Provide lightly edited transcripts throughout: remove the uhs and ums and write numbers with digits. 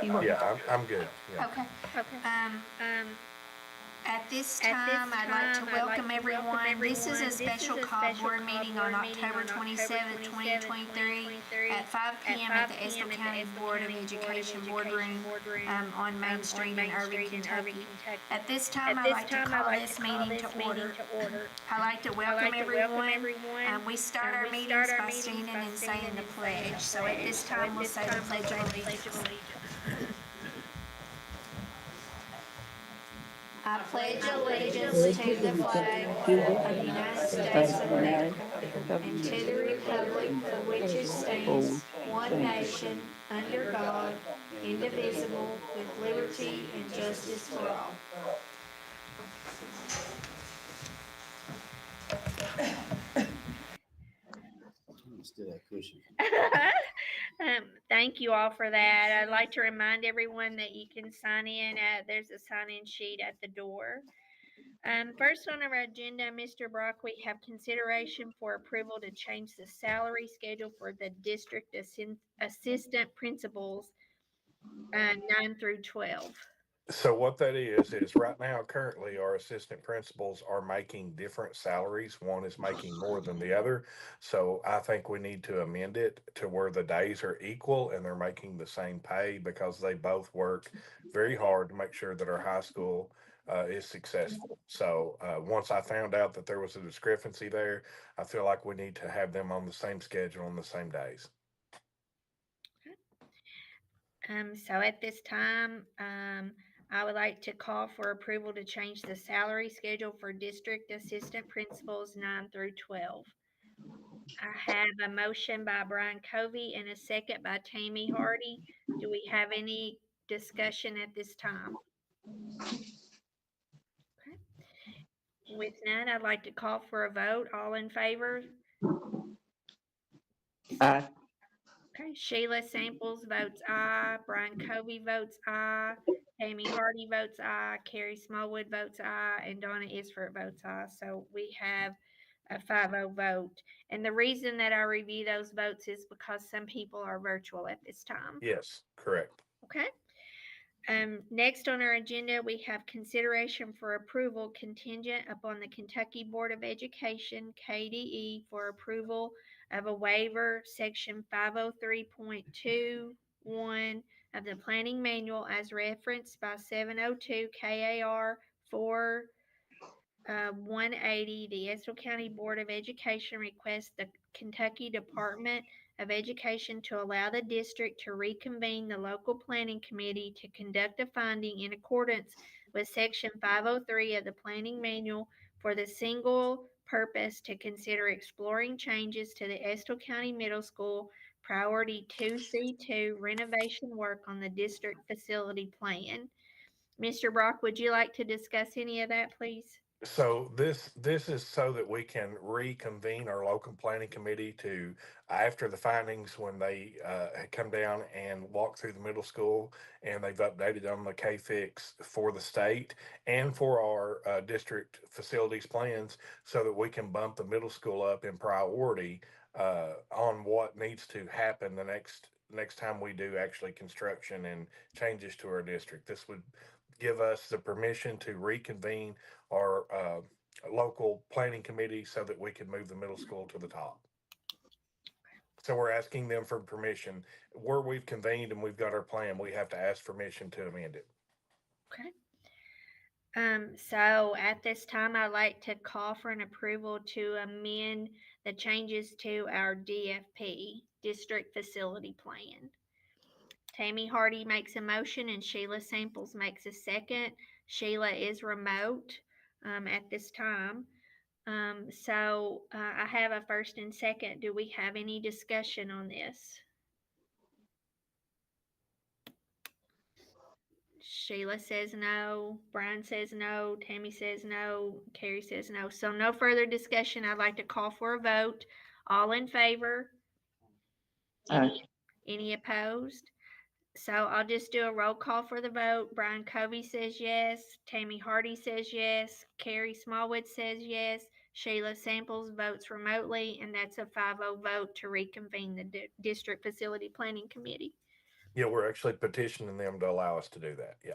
Yeah, I'm good. Yeah. Okay. Okay. At this time, I'd like to welcome everyone. This is a special call board meeting on October 27th, 2023 at 5 p.m. at the Estill County Board of Education boardroom on Main Street in Irving, Kentucky. At this time, I'd like to call this meeting to order. I'd like to welcome everyone. We start our meetings by standing and saying the pledge. So at this time, we'll say the Pledge of Allegiance. I pledge allegiance to the flag of the United States of America and to the republic for which it stands, one nation, under God, indivisible, with liberty and justice for all. Thank you all for that. I'd like to remind everyone that you can sign in there's a sign-in sheet at the door. First on our agenda, Mr. Brock, we have consideration for approval to change the salary schedule for the district assistant principals 9 through 12. So what that is right now, currently, our assistant principals are making different salaries. One is making more than the other. So I think we need to amend it to where the days are equal and they're making the same pay because they both work very hard to make sure that our high school is successful. So once I found out that there was a discrepancy there, I feel like we need to have them on the same schedule on the same days. So at this time, I would like to call for approval to change the salary schedule for district assistant principals 9 through 12. I have a motion by Brian Covey and a second by Tammy Hardy. Do we have any discussion at this time? Okay. With none, I'd like to call for a vote. All in favor? Aye. Okay, Sheila Samples votes aye. Brian Covey votes aye. Tammy Hardy votes aye. Carrie Smallwood votes aye. And Donna Isford votes aye. So we have a 5-0 vote. And the reason that I review those votes is because some people are virtual at this time. Yes, correct. Okay. Next on our agenda, we have consideration for approval contingent upon the Kentucky Board of Education, KDE, for approval of a waiver, section 503.21 of the planning manual as referenced by 702 KAR 180. The Estill County Board of Education requests the Kentucky Department of Education to allow the district to reconvene the local planning committee to conduct a finding in accordance with section 503 of the planning manual for the single purpose to consider exploring changes to the Estill County Middle School Priority 2C2 renovation work on the district facility plan. Mr. Brock, would you like to discuss any of that, please? So this is so that we can reconvene our local planning committee to after the findings when they come down and walk through the middle school and they've updated on the K-fix for the state and for our district facilities plans so that we can bump the middle school up in priority on what needs to happen the next time we do actually construction and changes to our district. This would give us the permission to reconvene our local planning committee so that we can move the middle school to the top. So we're asking them for permission. Where we've convened and we've got our plan, we have to ask permission to amend it. Okay. So at this time, I'd like to call for an approval to amend the changes to our DFP, District Facility Plan. Tammy Hardy makes a motion and Sheila Samples makes a second. Sheila is remote at this time. So I have a first and second. Do we have any discussion on this? Sheila says no. Brian says no. Tammy says no. Carrie says no. So no further discussion. I'd like to call for a vote. All in favor? Any opposed? So I'll just do a roll call for the vote. Brian Covey says yes. Tammy Hardy says yes. Carrie Smallwood says yes. Sheila Samples votes remotely, and that's a 5-0 vote to reconvene the District Facility Planning Committee. Yeah, we're actually petitioning them to allow us to do that. Yeah.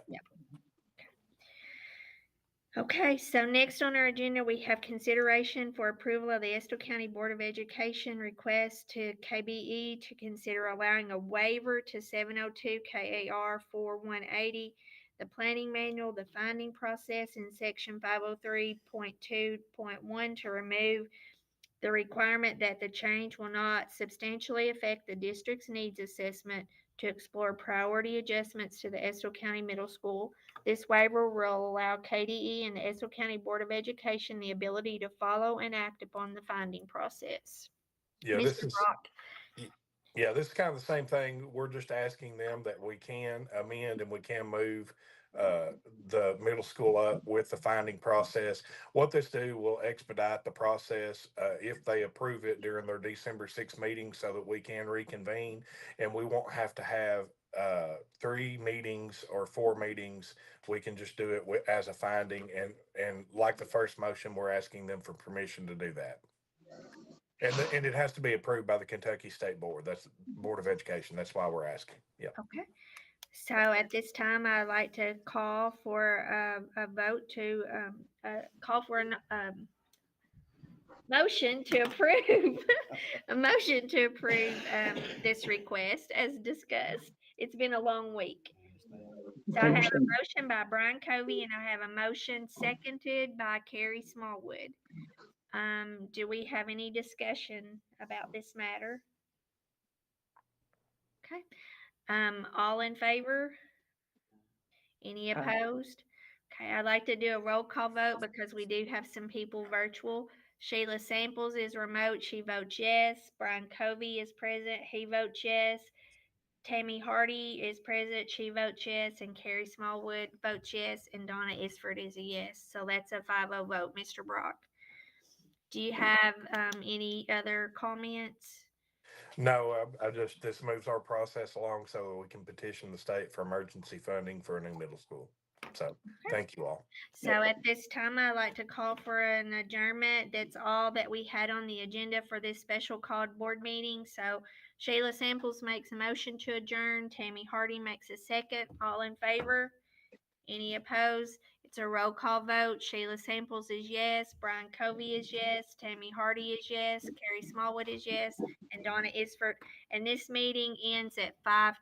Okay, so next on our agenda, we have consideration for approval of the Estill County Board of Education request to KBE to consider allowing a waiver to 702 KAR 4180, the planning manual, the finding process in section 503.2.1 to remove the requirement that the change will not substantially affect the district's needs assessment to explore priority adjustments to the Estill County Middle School. This waiver will allow KDE and the Estill County Board of Education the ability to follow and act upon the finding process. Yeah, Mr. Brock. yeah, this is kind of the same thing. We're just asking them that we can amend and we can move the middle school up with the finding process. What this do will expedite the process if they approve it during their December 6th meeting so that we can reconvene and we won't have to have 3 meetings or 4 meetings. We can just do it as a finding, and like the first motion, we're asking them for permission to do that. And it has to be approved by the Kentucky State Board. That's Board of Education. That's why we're asking. Yeah. Okay. So at this time, I'd like to call for a vote to call for a motion to approve a motion to approve this request as discussed. It's been a long week. So I have a motion by Brian Covey and I have a motion seconded by Carrie Smallwood. Do we have any discussion about this matter? Okay. All in favor? Any opposed? Okay, I'd like to do a roll call vote because we do have some people virtual. Sheila Samples is remote. She votes yes. Brian Covey is present. He votes yes. Tammy Hardy is present. She votes yes. And Carrie Smallwood votes yes. And Donna Isford is a yes. So that's a 5-0 vote, Mr. Brock. Do you have any other comments? No, this moves our process along so that we can petition the state for emergency funding for a new middle school. So thank you all. So at this time, I'd like to call for an adjournment. That's all that we had on the agenda for this special called board meeting. So Sheila Samples makes a motion to adjourn. Tammy Hardy makes a second. All in favor? Any opposed? It's a roll call vote. Sheila Samples is yes. Brian Covey is yes. Tammy Hardy is yes. Carrie Smallwood is yes. And Donna Isford. And this meeting ends at 5:20.